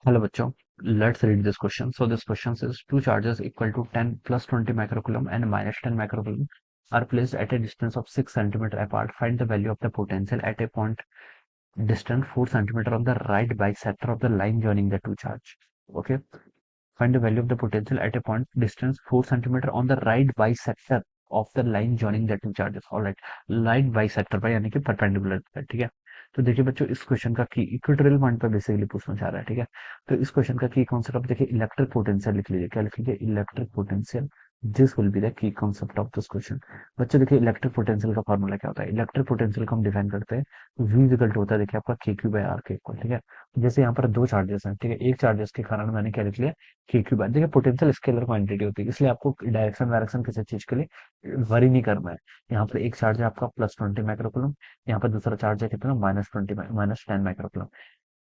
Hello bachcho, let's read this question. So this question says two charges equal to 10 plus 20 microcoulomb and minus 10 microcoulomb are placed at a distance of 6 centimeter apart. Find the value of the potential at a point distant 4 centimeter on the right bisector of the line joining the two charge. Okay. Find the value of the potential at a point distance 4 centimeter on the right bisector of the line joining the two charges. Alright, right bisector पर यानी कि perpendicular पर, ठीक है। तो देखिए बच्चों, इस क्वेश्चन का की इक्वेटोरियल पॉइंट पर बेसिकली पूछना चाह रहा है, ठीक है। तो इस क्वेश्चन का की कॉन्सेप्ट आप देखिए, इलेक्ट्रिक पोटेंशियल लिख लीजिए। क्या लिख लीजिए? Electric potential. This will be the key concept of this question. बच्चों देखिए, इलेक्ट्रिक पोटेंशियल का फॉर्मूला क्या होता है? इलेक्ट्रिक पोटेंशियल को हम डिफाइन करते हैं, v इक्वल टू होता है देखिए आपका के क्यू बाय आर के इक्वल, ठीक है। जैसे यहाँ पर दो चार्जेस हैं, ठीक है। एक चार्जेस के कारण मैंने क्या लिख लिया? के क्यू बाय। देखिए पोटेंशियल स्केलर क्वांटिटी होती है, इसलिए आपको डायरेक्शन वायरेक्शन किसी चीज के लिए वरी नहीं करना है। यहाँ पर एक चार्ज है आपका +20 माइक्रोकूलम, यहाँ पर दूसरा चार्ज है कितना? -10 microcoulomb.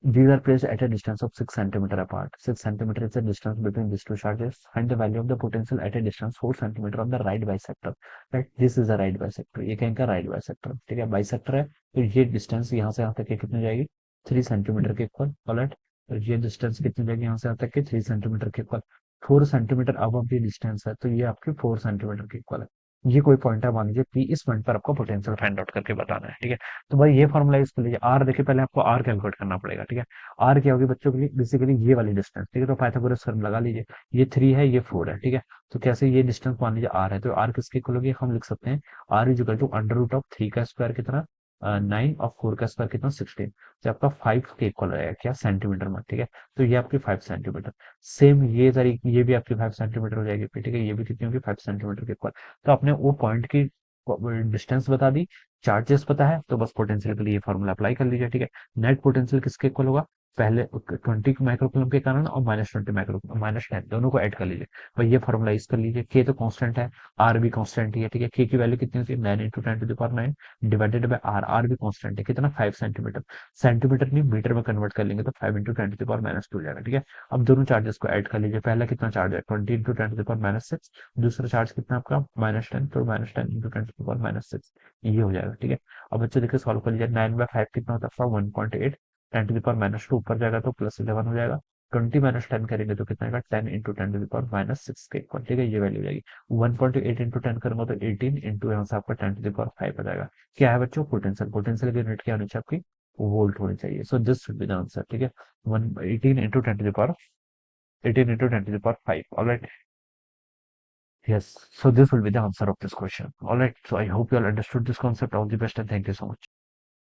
These are placed at a distance of 6 centimeter apart. 6 centimeter is the distance between these two charges. Find the value of the potential at a distance 4 centimeter on the right bisector. Right? This is the right bisector. ये कहीं का right bisector, ठीक है। bisector है, तो ये distance यहाँ से यहाँ तक कितनी जाएगी? 3 सेंटीमीटर के इक्वल। ऑलराइट, तो ये डिस्टेंस कितनी जाएगी यहाँ से यहाँ तक के? 3 सेंटीमीटर के इक्वल। 4 सेंटीमीटर अब ये डिस्टेंस है, तो ये आपके 4 सेंटीमीटर के इक्वल है। ये कोई पॉइंट है, मान लीजिए पी। इस पॉइंट पर आपको पोटेंशियल फाइंड आउट करके बताना है, ठीक है। तो भाई ये फॉर्मुला यूज कर लीजिए। आर देखिए, पहले आपको आर कैलकुलेट करना पड़ेगा, ठीक है। आर क्या होगी बच्चों के लिए? बेसिकली ये वाली डिस्टेंस, ठीक है। तो पाइथागोरस थ्योरम लगा लीजिए। ये 3 है, ये 4 है, ठीक है। तो कैसे ये डिस्टेंस मान लीजिए आर है, तो आर किसके इक्वल होगी? हम लिख सकते हैं r is equal to under root of 3 का स्क्वायर कितना? 9, और 4 का स्क्वायर कितना? 16। तो आपका 5 के इक्वल रहेगा, क्या? सेंटीमीटर में, ठीक है। तो ये आपकी 5 सेंटीमीटर। सेम ये तरीके, ये भी आपकी 5 सेंटीमीटर हो जाएगी, ठीक है। ये भी कितनी होगी? 5 सेंटीमीटर के इक्वल। तो आपने वो पॉइंट की डिस्टेंस बता दी, चार्जेस पता है, तो बस पोटेंशियल के लिए फॉर्मूला अप्लाई कर लीजिए, ठीक है। नेट पोटेंशियल किसके इक्वल होगा? पहले 20 माइक्रोकूलम के कारण और -20 माइक्रो -10 दोनों को ऐड कर लीजिए। भाई ये फॉर्मूला यूज कर लीजिए। के तो कांस्टेंट है, आर भी कांस्टेंट ही है, ठीक है। के की वैल्यू कितनी होती है? 9 × 10⁹ डिवाइडेड बाय आर। आर भी कांस्टेंट है, कितना? 5 सेंटीमीटर। सेंटीमीटर नहीं, मीटर में कन्वर्ट कर लेंगे तो 5 × 10⁻² हो जाएगा, ठीक है। अब दोनों चार्जेस को ऐड कर लीजिए। पहला कितना चार्ज है? 20 × 10⁻6। दूसरा चार्ज कितना आपका? -10, तो -10 × 10⁻6, ये हो जाएगा, ठीक है। अब बच्चे देखिए सॉल्व कर लीजिए। 9/5 कितना होता है? 1.8। 10⁻², ऊपर जाएगा तो +11 हो जाएगा। 20 - 10 करेंगे तो कितना आएगा? 10 × 10⁻6 के इक्वल, ठीक है। ये वैल्यू जाएगी। 1.8 × 10 करूंगा तो 18 इंटू यहाँ से आपका 10⁵ आ जाएगा। क्या है बच्चों? पोटेंशियल। पोटेंशियल की यूनिट क्या होनी चाहिए आपकी? वोल्ट होनी चाहिए। So this should be the answer, ठीक है। 18 into 10⁵ alright. Yes, so this will be the answer of this question. All right, so I hope you all understood this concept. All the best and thank you so much.